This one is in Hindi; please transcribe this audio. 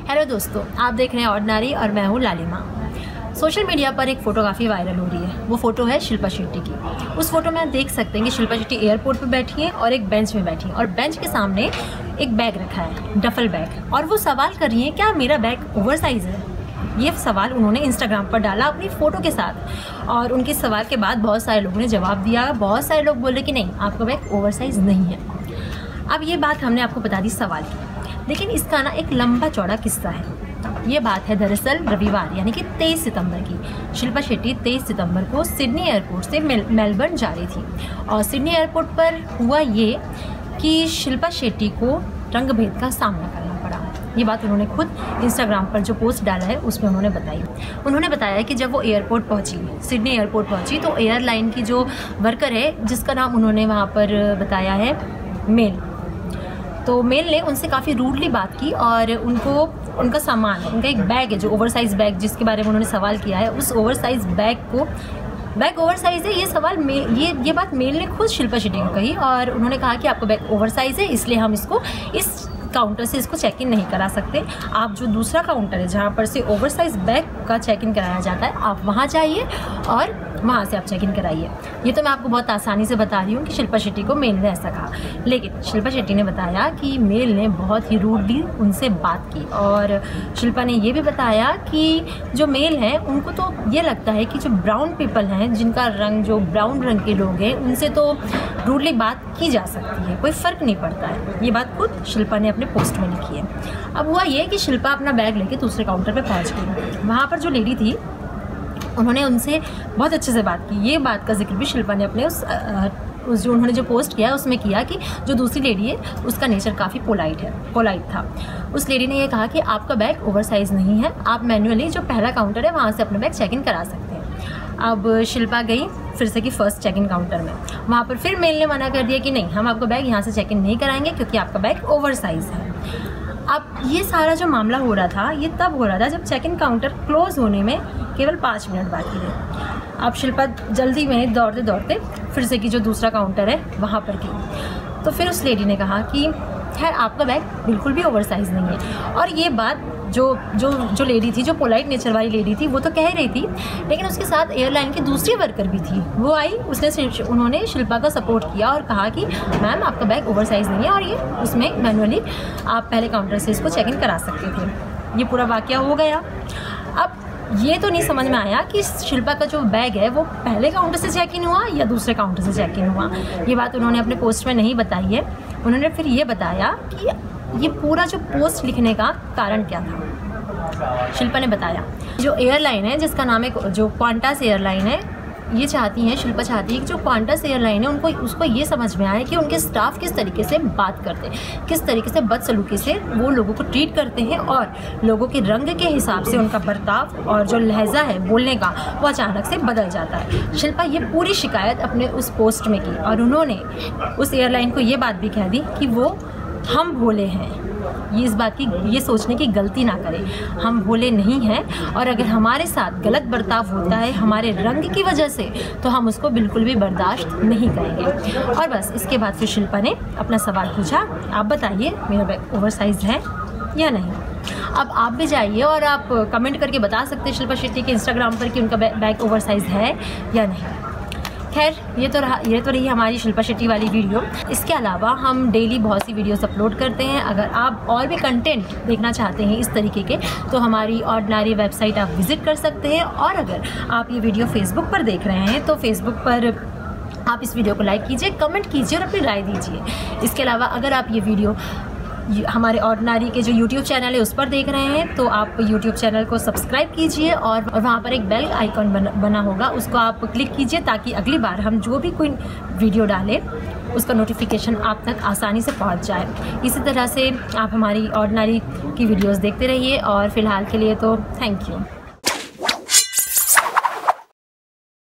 हेलो दोस्तों, आप देख रहे हैं ऑर्डिनरी और मैं हूँ लालिमा। सोशल मीडिया पर एक फ़ोटो काफ़ी वायरल हो रही है। वो फ़ोटो है शिल्पा शेट्टी की। उस फोटो में आप देख सकते हैं कि शिल्पा शेट्टी एयरपोर्ट पर बैठी हैं और एक बेंच में बैठी हैं और बेंच के सामने एक बैग रखा है, डफल बैग, और वो सवाल कर रही हैं क्या मेरा बैग ओवर साइज़ है। ये सवाल उन्होंने इंस्टाग्राम पर डाला अपनी फ़ोटो के साथ और उनके सवाल के बाद बहुत सारे लोगों ने जवाब दिया। बहुत सारे लोग बोल रहे कि नहीं, आपका बैग ओवर साइज़ नहीं है। अब ये बात हमने आपको बता दी सवाल की, लेकिन इसका ना एक लंबा चौड़ा किस्सा है। ये बात है दरअसल रविवार यानी कि 23 सितंबर की। शिल्पा शेट्टी 23 सितंबर को सिडनी एयरपोर्ट से मेलबर्न जा रही थी और सिडनी एयरपोर्ट पर हुआ ये कि शिल्पा शेट्टी को रंगभेद का सामना करना पड़ा। ये बात उन्होंने खुद इंस्टाग्राम पर जो पोस्ट डाला है उसमें उन्होंने बताई। उन्होंने बताया कि जब वो एयरपोर्ट पहुंची, सिडनी एयरपोर्ट पहुंची, तो एयरलाइन की जो वर्कर है जिसका नाम उन्होंने वहाँ पर बताया है मेल, तो मेल ने उनसे काफ़ी रूडली बात की और उनका सामान, उनका एक बैग है जो ओवरसाइज़ बैग जिसके बारे में उन्होंने सवाल किया है, उस ओवरसाइज़ बैग ओवर साइज़ है। ये सवाल ये बात मेल ने खुद शिल्पा शेट्टी को कही और उन्होंने कहा कि आपका बैग ओवर साइज़ है, इसलिए हम इसको इस काउंटर से इसको चेक इन नहीं करा सकते। आप जो दूसरा काउंटर है जहाँ पर से ओवर साइज़ बैग का चेक इन कराया जाता है, आप वहाँ जाइए और वहाँ से आप चेक इन कराइए। ये तो मैं आपको बहुत आसानी से बता रही हूँ कि शिल्पा शेट्टी को मेल ने ऐसा कहा, लेकिन शिल्पा शेट्टी ने बताया कि मेल ने बहुत ही रूडली उनसे बात की और शिल्पा ने ये भी बताया कि जो मेल हैं उनको तो ये लगता है कि जो ब्राउन पीपल हैं, जिनका रंग जो ब्राउन रंग के लोग हैं, उनसे तो रूडली बात की जा सकती है, कोई फ़र्क नहीं पड़ता है। ये बात खुद शिल्पा ने अपने पोस्ट में लिखी है। अब हुआ ये कि शिल्पा अपना बैग लेके दूसरे काउंटर पे पहुंच गई। वहाँ पर जो लेडी थी उन्होंने उनसे बहुत अच्छे से बात की। ये बात का जिक्र भी शिल्पा ने अपने उस जो उन्होंने जो पोस्ट किया उसमें किया कि जो दूसरी लेडी है उसका नेचर काफ़ी पोलाइट था। उस लेडी ने ये कहा कि आपका बैग ओवर साइज़ नहीं है, आप मैन्युअली जो पहला काउंटर है वहाँ से अपना बैग चेक इन करा सकते हैं। अब शिल्पा गई फिर से कि फ़र्स्ट चेक इन काउंटर में, वहाँ पर फिर मेल ने मना कर दिया कि नहीं, हम आपका बैग यहाँ से चेक इन नहीं कराएंगे क्योंकि आपका बैग ओवर साइज़ है। अब ये सारा जो मामला हो रहा था ये तब हो रहा था जब चेक इन काउंटर क्लोज़ होने में केवल 5 मिनट बाकी थे। अब शिल्पा जल्दी में दौड़ते दौड़ते फिर से कि जो दूसरा काउंटर है वहाँ पर गई, तो फिर उस लेडी ने कहा कि खैर आपका बैग बिल्कुल भी ओवर साइज़ नहीं है। और ये बात जो लेडी थी, जो पोलाइट नेचर वाली लेडी थी, वो तो कह रही थी, लेकिन उसके साथ एयरलाइन की दूसरी वर्कर भी थी। वो आई, उन्होंने शिल्पा का सपोर्ट किया और कहा कि मैम आपका बैग ओवर साइज़ नहीं है और ये उसमें मैनुअली आप पहले काउंटर से इसको चेक इन करा सकते थे। ये पूरा वाक़या हो गया। अब ये तो नहीं समझ में आया कि शिल्पा का जो बैग है वो पहले काउंटर से चेक इन हुआ या दूसरे काउंटर से चेक इन हुआ। ये बात उन्होंने अपने पोस्ट में नहीं बताई है। उन्होंने फिर ये बताया कि ये पूरा जो पोस्ट लिखने का कारण क्या था। शिल्पा ने बताया जो एयरलाइन है जिसका नाम है जो क्वांटास एयरलाइन है, ये चाहती हैं, शिल्पा चाहती है कि जो क्वांटास एयरलाइन है उसको ये समझ में आए कि उनके स्टाफ किस तरीके से बात करते हैं, किस तरीके से बदसलूकी से वो लोगों को ट्रीट करते हैं और लोगों के रंग के हिसाब से उनका बर्ताव और जो लहजा है बोलने का वो अचानक से बदल जाता है। शिल्पा ये पूरी शिकायत अपने उस पोस्ट में की और उन्होंने उस एयरलाइन को ये बात भी कह दी कि वो हम भोले हैं, ये इस बात की ये सोचने की गलती ना करें, हम भोले नहीं हैं और अगर हमारे साथ गलत बर्ताव होता है हमारे रंग की वजह से तो हम उसको बिल्कुल भी बर्दाश्त नहीं करेंगे। और बस इसके बाद फिर शिल्पा ने अपना सवाल पूछा, आप बताइए मेरा बैग ओवर साइज़ है या नहीं। अब आप भी जाइए और आप कमेंट करके बता सकते हैं शिल्पा शेट्टी के इंस्टाग्राम पर कि उनका बैग ओवर साइज़ है या नहीं। खैर ये तो रही हमारी शिल्पा शेट्टी वाली वीडियो। इसके अलावा हम डेली बहुत सी वीडियोस अपलोड करते हैं। अगर आप और भी कंटेंट देखना चाहते हैं इस तरीके के तो हमारी ऑर्डिनरी वेबसाइट आप विज़िट कर सकते हैं। और अगर आप ये वीडियो फेसबुक पर देख रहे हैं तो फेसबुक पर आप इस वीडियो को लाइक कीजिए, कमेंट कीजिए और अपनी राय दीजिए। इसके अलावा अगर आप ये वीडियो हमारे ऑर्डिनरी के जो यूट्यूब चैनल है उस पर देख रहे हैं तो आप यूट्यूब चैनल को सब्सक्राइब कीजिए और वहाँ पर एक बेल आइकॉन बना होगा, उसको आप क्लिक कीजिए ताकि अगली बार हम जो भी कोई वीडियो डालें उसका नोटिफिकेशन आप तक आसानी से पहुँच जाए। इसी तरह से आप हमारी ऑर्डिनरी की वीडियोस देखते रहिए और फ़िलहाल के लिए तो थैंक यू।